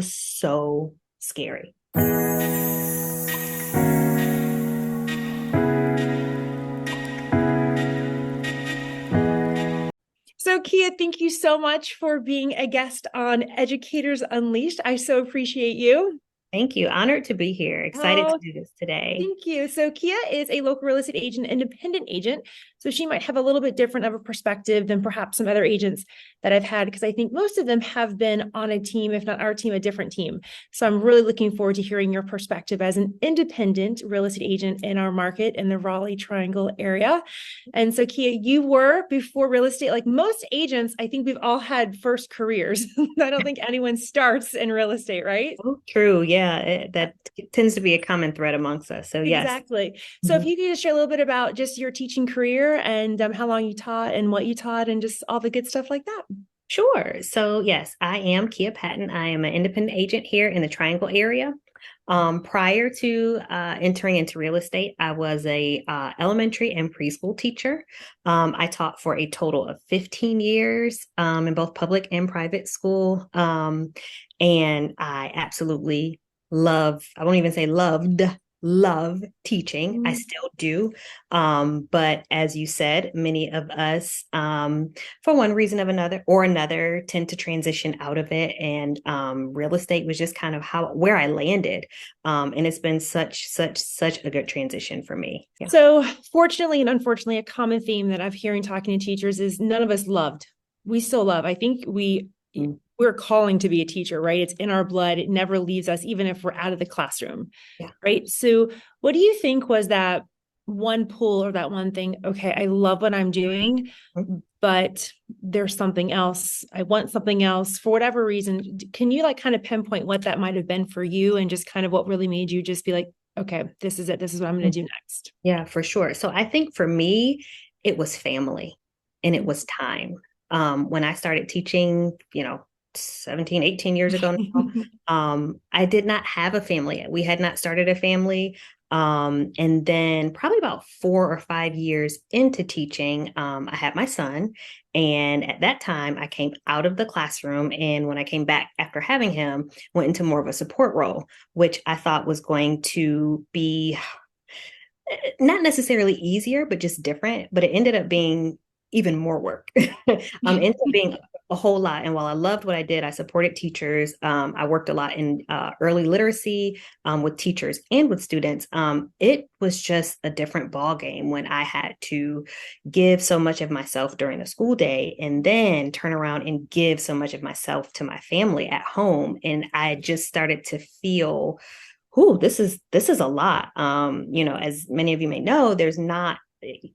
So scary. So, Kia, thank you so much for being a guest on Educators Unleashed. I so appreciate you. Thank you. Honored to be here. Excited to Oh, do this today. thank you. So Kia is a local real estate agent, independent agent. So she might have a little bit different of a perspective than perhaps some other agents that I've had, because I think most of them have been on a team, if not our team, a different team. So I'm really looking forward to hearing your perspective as an independent real estate agent in our market in the Raleigh Triangle area. And so Kia, you were before real estate, like most agents, I think we've all had first careers. I don't think anyone starts in real estate, right? Oh, true. Yeah, that tends to be a common thread amongst us. So yes. Exactly. So if Mhm. you could just share a little bit about just your teaching career and how long you taught and what you taught and just all the good stuff like that. Sure. So yes, I am Kia Patton. I am an independent agent here in the Triangle area. Prior to entering into real estate, I was a elementary and preschool teacher. I taught for a total of 15 years in both public and private school. And I absolutely I won't even say love teaching. I Mm. still do. But as you said, many of us, for one reason or another, tend to transition out of it. And real estate was just kind of where I landed. And it's been such a good transition for me. Yeah. So fortunately and unfortunately, a common theme that I'm hearing talking to teachers is none of us loved. We still love. I think Mm. we're calling to be a teacher, right? It's in our blood. It never leaves us, even if we're out of the classroom. Yeah. Right. So what do you think was that one pull or that one thing? Okay, I love what I'm doing, Mm. but there's something else. I want something else for whatever reason. Can you like kind of pinpoint what that might have been for you and just kind of what really made you just be like, okay, this is it. This is what I'm going to do next. Yeah, for sure. So I think for me, it was family and it was time. When I started teaching, 17, 18 years ago now, I did not have a family yet. We had not started a family. And then probably about 4 or 5 years into teaching, I had my son. And at that time, I came out of the classroom. And when I came back after having him, went into more of a support role, which I thought was going to be not necessarily easier, but just different. But it ended up being even more work. Ended up being a whole lot. And while I loved what I did, I supported teachers. I worked a lot in early literacy with teachers and with students. It was just a different ball game when I had to give so much of myself during the school day and then turn around and give so much of myself to my family at home. And I just started to feel, this is a lot. As many of you may know,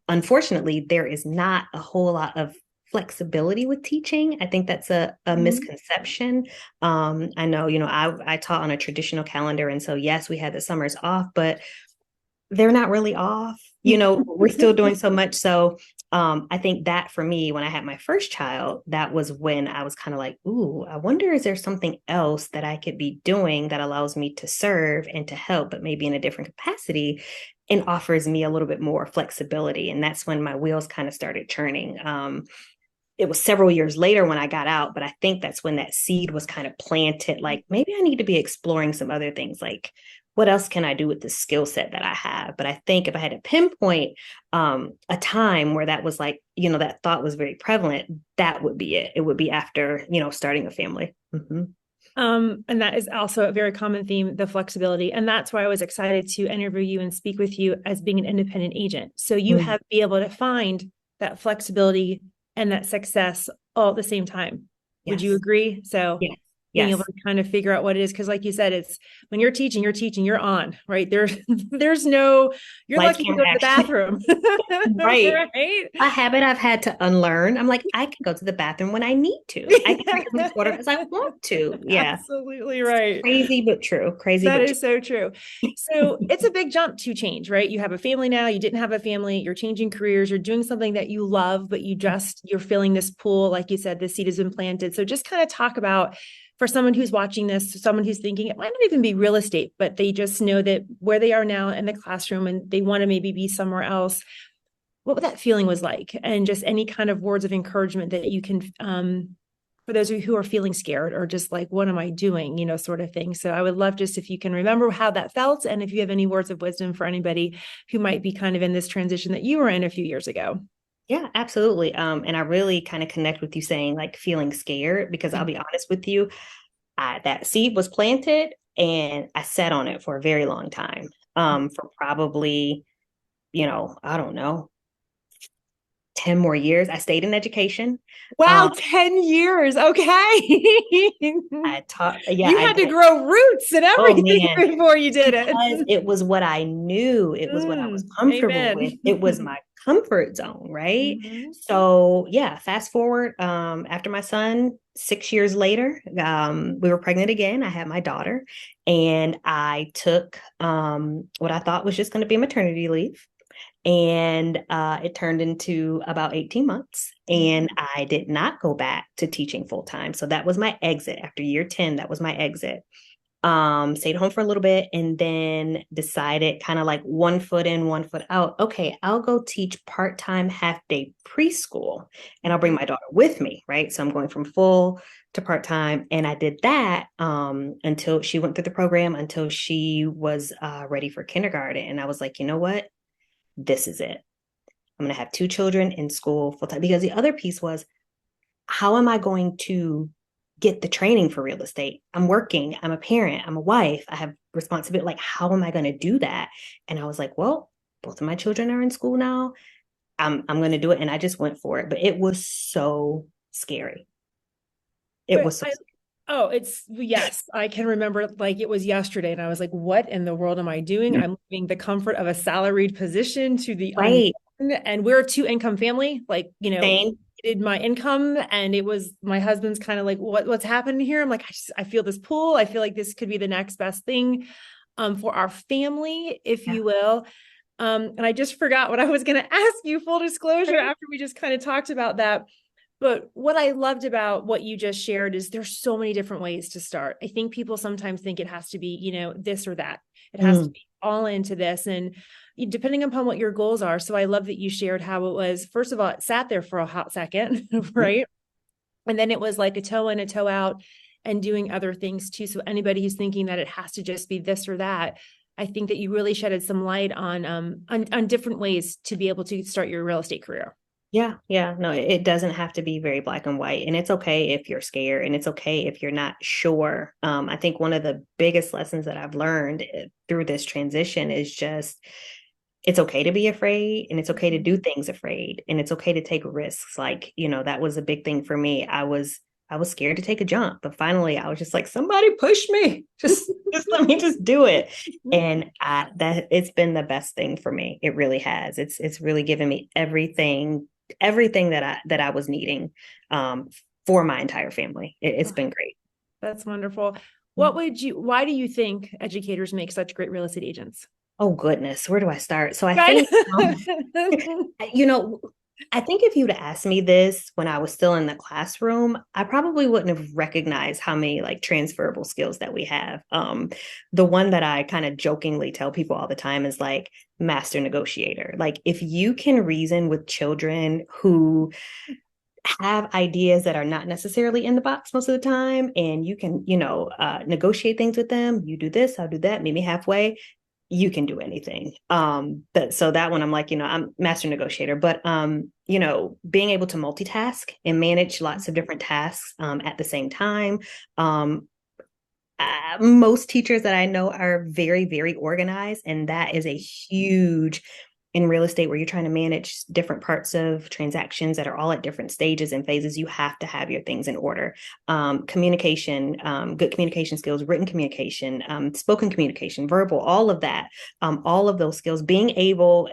unfortunately, there is not a whole lot of flexibility with teaching. I think that's a Mhm. misconception. I know, I taught on a traditional calendar. And so, yes, we had the summers off, but they're not really off. We're still doing so much. So I think that for me, when I had my first child, that was when I was kind of like, ooh, I wonder, is there something else that I could be doing that allows me to serve and to help, but maybe in a different capacity and offers me a little bit more flexibility. And that's when my wheels kind of started churning. It was several years later when I got out, but I think that's when that seed was kind of planted. Like maybe I need to be exploring some other things. Like, what else can I do with the skill set that I have? But I think if I had to pinpoint a time where that was like, that thought was very prevalent, that would be it. It would be after, starting a family. Mm-hmm. And that is also a very common theme, the flexibility. And that's why I was excited to interview you and speak with you as being an independent agent. So you Mm. have be able to find that flexibility and that success all at the same time. Would you Yes. agree? So Yes. being able Yes. to kind of figure out what it is, because like you said, it's when you're teaching, you're on, right? There's no, you're Lights, lucky to camera, go to the action. bathroom. Right. Right? A habit I've had to unlearn. I'm like, I can go to the bathroom when I need to. I can drink as much water as I want to. Yeah. Absolutely right. Crazy but true. Crazy That but true. is so true. So it's a big jump to change, right? You have a family now, you didn't have a family, you're changing careers, you're doing something that you love, but you're feeling this pull, like you said, the seed has been planted. So just kind of talk about for someone who's watching this, someone who's thinking it might not even be real estate, but they just know that where they are now in the classroom and they want to maybe be somewhere else, what that feeling was like, and just any kind of words of encouragement that you can for those of you who are feeling scared or just like, what am I doing, sort of thing. So I would love just if you can remember how that felt, and if you have any words of wisdom for anybody who might be kind of in this transition that you were in a few years ago. Yeah, absolutely. And I really kind of connect with you saying like feeling scared, because I'll be honest with you, that seed was planted and I sat on it for a very long time. For probably, I don't know, 10 more years. I stayed in education. Wow, Um, 10 years. Okay. I taught, yeah, You I had to did. grow roots and Oh everything man, before you did because it. it was what I knew, it was what I was comfortable with, Amen. it was my comfort zone, right? Mhm. So yeah, fast forward, after my son, 6 years later, we were pregnant again. I had my daughter, and I took what I thought was just going to be maternity leave. And it turned into about 18 months. And I did not go back to teaching full time. So that was my exit after year 10. That was my exit. Stayed home for a little bit and then decided, kind of like one foot in, one foot out. Okay, I'll go teach part-time half-day preschool and I'll bring my daughter with me, right? So I'm going from full to part-time. And I did that until she went through the program, until she was ready for kindergarten. And I was like, you know what? This is it. I'm going to have two children in school full time. Because the other piece was, how am I going to get the training for real estate? I'm working, I'm a parent, I'm a wife, I have responsibility. Like, how am I going to do that? And I was like, well, both of my children are in school now. I'm going to do it. And I just went for it. But it was so scary. It But was so oh, yes, I can remember like it was yesterday. And I was like, what in the world am I doing? scary. I'm leaving the comfort of a salaried position to the unknown. Right. And we're a two-income family. Like, Same. did my income, and it was my husband's kind of like, what's happening here? I'm like, I feel this pull. I feel like this could be the next best thing for our family, if Yeah. you will. And I just forgot what I was going to ask you, full disclosure, after we just kind of talked about that. But what I loved about what you just shared is there's so many different ways to start. I think people sometimes think it has to be, this or that. It has to Mm. be all into this. And depending upon what your goals are. So I love that you shared how it was, first of all, it sat there for a hot second, right? And then it was like a toe in, a toe out, and doing other things too. So anybody who's thinking that it has to just be this or that, I think that you really shedded some light on different ways to be able to start your real estate career. Yeah, yeah. No, it doesn't have to be very black and white. And it's okay if you're scared, and it's okay if you're not sure. I think one of the biggest lessons that I've learned through this transition is just, it's okay to be afraid, and it's okay to do things afraid, and it's okay to take risks. Like, that was a big thing for me. I was scared to take a jump, but finally I was just like, somebody push me. Just let me just do it. And that it's been the best thing for me. It really has. It's really given me everything that I was needing um, for my entire family. It's been great. That's wonderful. Mm. Why do you think educators make such great real estate agents? Oh goodness, where do I start? So I Right? think, you know, I think if you'd asked me this when I was still in the classroom, I probably wouldn't have recognized how many like transferable skills that we have. The one that I kind of jokingly tell people all the time is like master negotiator. Like, if you can reason with children who have ideas that are not necessarily in the box most of the time, and you can, negotiate things with them. You do this, I'll do that, meet me halfway. You can do anything. But so that one, I'm like, I'm master negotiator, but being able to multitask and manage lots of different tasks at the same time. Most teachers that I know are very, very organized, and that is a huge in real estate, where you're trying to manage different parts of transactions that are all at different stages and phases. You have to have your things in order. Communication, good communication skills, written communication, spoken communication, verbal, all of that, all of those skills, being able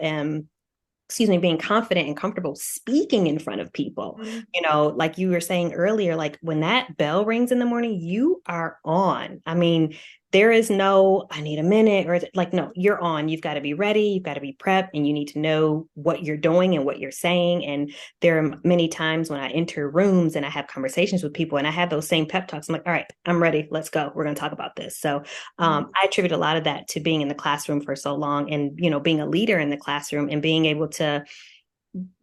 being confident and comfortable speaking in front of people. Like you were saying earlier, like when that bell rings in the morning, you are on. I mean, there is no, I need a minute, or like, no, you're on. You've got to be ready. You've got to be prepped, and you need to know what you're doing and what you're saying. And there are many times when I enter rooms and I have conversations with people and I have those same pep talks. I'm like, all right, I'm ready. Let's go. We're going to talk about this. So I attribute a lot of that to being in the classroom for so long, and, being a leader in the classroom and being able to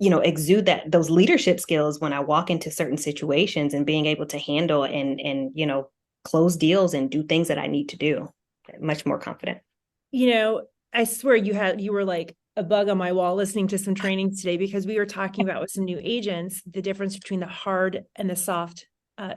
exude those leadership skills when I walk into certain situations, and being able to handle and close deals and do things that I need to do. Much more confident. I swear you were like a bug on my wall listening to some trainings today, because we were talking about with some new agents, the difference between the hard and the soft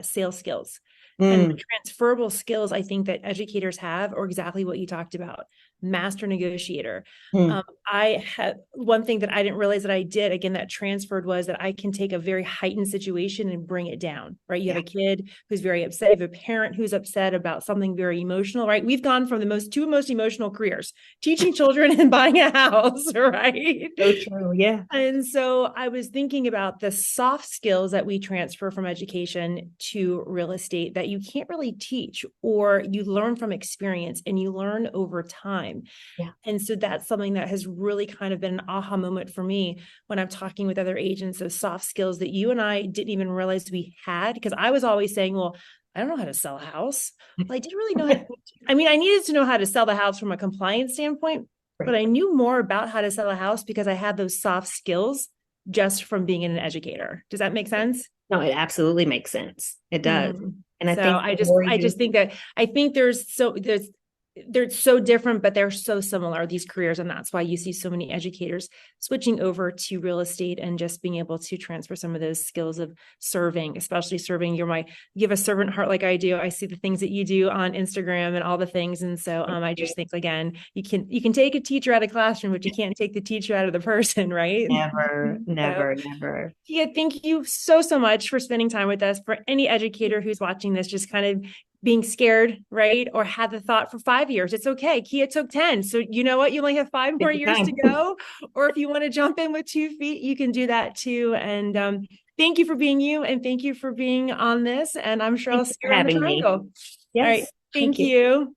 sales skills. And the Mm, transferable skills I think that educators have are exactly what you talked about. Master negotiator. mm, I had one thing that I didn't realize that I did, again, that transferred, was that I can take a very heightened situation and bring it down, right? You have yeah. a kid who's very upset, you have a parent who's upset about something very emotional, right? We've gone from the two most emotional careers, teaching children and buying a house, right? So true. Yeah. And so I was thinking about the soft skills that we transfer from education to real estate that you can't really teach, or you learn from experience and you learn over time. Yeah. And so that's something that has really kind of been an aha moment for me when I'm talking with other agents, those soft skills that you and I didn't even realize we had. Because I was always saying, well, I don't know how to sell a house. Well, I didn't really know I mean, I needed to know how to sell the house from a compliance standpoint, but Right. I knew more about how to sell a house because I had those soft skills just from being an educator. Does that make sense? No, it absolutely makes sense. It does. And I So think the more I you, just think that I think they're so different, but they're so similar, these careers. And that's why you see so many educators switching over to real estate and just being able to transfer some of those skills of serving, especially serving. You have a servant heart like I do. I see the things that you do on Instagram and all the things. And so I just think, again, you can take a teacher out of classroom, but you can't take the teacher out of the person, right? never, So never, never. yeah, thank you so, so much for spending time with us. For any educator who's watching this, just kind of being scared, right? Or had the thought for 5 years, it's okay. Kia took 10. So you know what? You only have 5 more years to Anytime. go. Or if you want to jump in with 2 feet, you can do that too. And thank you for being you. And thank you for being on this. And I'm sure I'll Thank you see you for around the having me. triangle. All right. Yes. Thank Thank you. you.